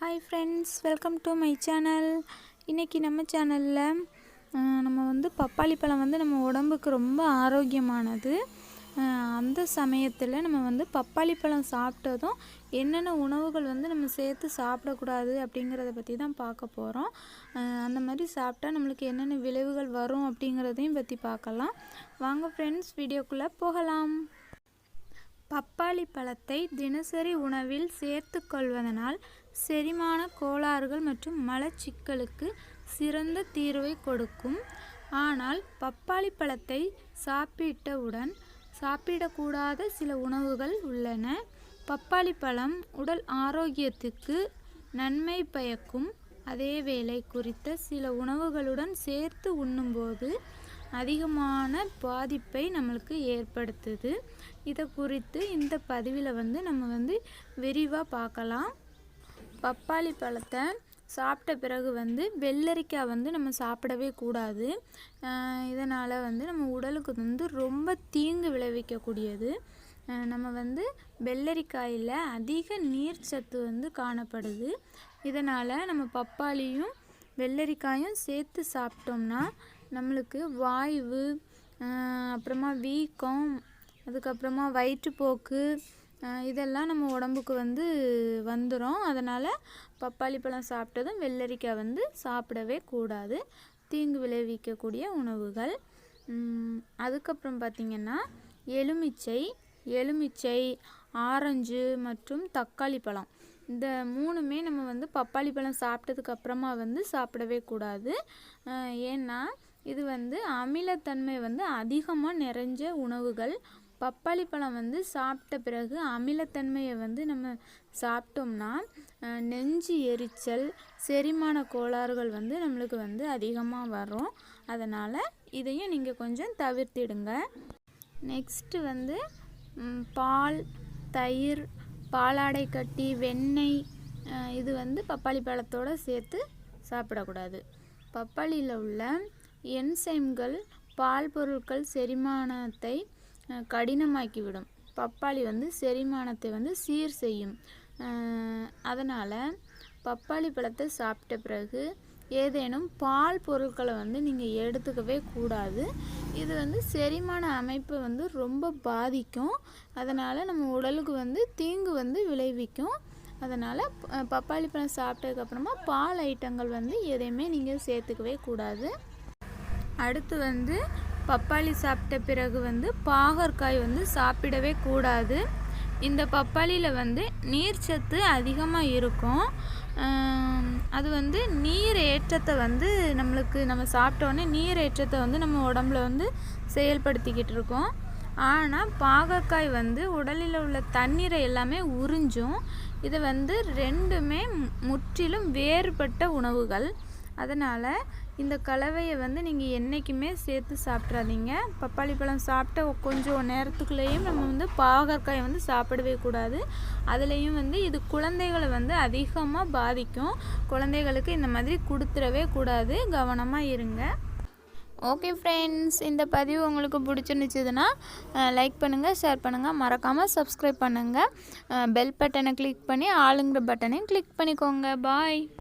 Hi friends, welcome to my channel. இன்றைக்கி நம்ம சேனலில் நம்ம பப்பாளி பழம் நம்ம உடம்புக்கு ரொம்ப ஆரோக்கியமானது. அந்த சமயத்தில் நம்ம பப்பாளி பழம் சாப்பிட்டதும் என்னென்ன உணவுகள் நம்ம சேர்த்து சாப்பிடக்கூடாது அப்படிங்கிறத பற்றி தான் பார்க்க போகிறோம். அந்த மாதிரி சாப்பிட்டா நம்மளுக்கு என்னென்ன விளைவுகள் வரும் அப்படிங்கிறதையும் பற்றி பார்க்கலாம். வாங்க ஃப்ரெண்ட்ஸ், வீடியோக்குள்ளே போகலாம். பப்பாளி பழத்தை தினசரி உணவில் சேர்த்து கொள்வதனால் செரிமான கோளாறுகள் மற்றும் மலச்சிக்கலுக்கு சிறந்த தீர்வை கொடுக்கும். ஆனால் பப்பாளி பழத்தை சாப்பிட்டவுடன் சாப்பிடக்கூடாத சில உணவுகள் உள்ளன. பப்பாளி பழம் உடல் ஆரோக்கியத்துக்கு நன்மை பயக்கும் அதேவேளை குறித்த சில உணவுகளுடன் சேர்த்து உண்ணும்போது அதிகமான பாதிப்பை நம்மளுக்கு ஏற்படுத்துது. இதை குறித்து இந்த பதிவில் நம்ம விரிவாக பார்க்கலாம். பப்பாளி பழத்தை சாப்பிட்ட பிறகு வெள்ளரிக்காய் நம்ம சாப்பிடவே கூடாது. இதனால் நம்ம உடலுக்கு ரொம்ப தீங்கு விளைவிக்கக்கூடியது. நம்ம வெள்ளரிக்காயில் அதிக நீர் சத்து காணப்படுது. இதனால் நம்ம பப்பாளியும் வெள்ளரிக்காயும் சேர்த்து சாப்பிட்டோம்னா நம்மளுக்கு வாய்வு, அப்புறமா வீக்கம், அதுக்கப்புறமா வயிற்றுப்போக்கு, இதெல்லாம் நம்ம உடம்புக்கு வந்துடும். அதனால் பப்பாளி பழம் சாப்பிட்டதும் வெள்ளரிக்காய் சாப்பிடவே கூடாது. தீங்கு விளைவிக்கக்கூடிய உணவுகள். அதுக்கப்புறம் பார்த்திங்கன்னா எலுமிச்சை, ஆரஞ்சு மற்றும் தக்காளி பழம், இந்த மூணுமே நம்ம பப்பாளி பழம் சாப்பிட்டதுக்கு அப்புறமா சாப்பிடவே கூடாது. ஏன்னா இது அமிலத்தன்மை அதிகமாக நிறைஞ்ச உணவுகள். பப்பாளி பழம் சாப்பிட்ட பிறகு அமிலத்தன்மையை நம்ம சாப்பிட்டோம்னா நெஞ்சு எரிச்சல், செரிமான கோளாறுகள் நம்மளுக்கு அதிகமாக வரும். அதனால் இதையும் நீங்கள் கொஞ்சம் தவிர்த்திடுங்க. நெக்ஸ்ட்டு பால், தயிர், பாலாடை கட்டி, வெண்ணெய், இது பப்பாளி பழத்தோடு சேர்த்து சாப்பிடக்கூடாது. பப்பாளியில் உள்ள என்சைம்கள் பால் பொருட்கள் செரிமானத்தை கடினமாக்கிவிடும். பப்பாளி செரிமானத்தை சீர் செய்யும். அதனால் பப்பாளி பழத்தை சாப்பிட்ட பிறகு ஏதேனும் பால் பொருட்களை நீங்கள் எடுத்துக்கவே கூடாது. இது செரிமான அமைப்பை ரொம்ப பாதிக்கும். அதனால் நம்ம உடலுக்கு தீங்கு விளைவிக்கும். அதனால் பப்பாளி பழம் சாப்பிட்டதுக்கப்புறமா பால் ஐட்டங்கள் எதையுமே நீங்கள் சேர்த்துக்கவே கூடாது. அடுத்து பப்பாளி சாப்பிட்ட பிறகு பாகற்காய் சாப்பிடவே கூடாது. இந்த பப்பாளியில் நீர்ச்சத்து அதிகமாக இருக்கும். அது நீர் ஏற்றத்தை நம்ம சாப்பிட்டோன்னே நீர் ஏற்றத்தை நம்ம உடம்புல செயல்படுத்திக்கிட்டு இருக்கோம். ஆனால் பாகற்காய் உடலில் உள்ள தண்ணீரை எல்லாமே உறிஞ்சும். இது ரெண்டுமே முற்றிலும் வேறுபட்ட உணவுகள். அதனால் இந்த கலவையை நீங்கள் என்றைக்குமே சேர்த்து சாப்பிட்றாதீங்க. பப்பாளி பழம் சாப்பிட்ட கொஞ்சம் நேரத்துக்குள்ளேயும் நம்ம பாகற்காய் சாப்பிடவே கூடாது. அதுலேயும் இது குழந்தைகளை அதிகமாக பாதிக்கும். குழந்தைகளுக்கு இந்த மாதிரி கொடுத்துடவே கூடாது. கவனமாக இருங்க. ஓகே ஃப்ரெண்ட்ஸ், இந்த பதிவு உங்களுக்கு பிடிச்சிருந்துச்சுன்னா லைக் பண்ணுங்கள், ஷேர் பண்ணுங்கள், மறக்காமல் சப்ஸ்கிரைப் பண்ணுங்கள். பெல் பட்டனை கிளிக் பண்ணி ஆளுங்கிற பட்டனையும் கிளிக் பண்ணிக்கோங்க. பாய்.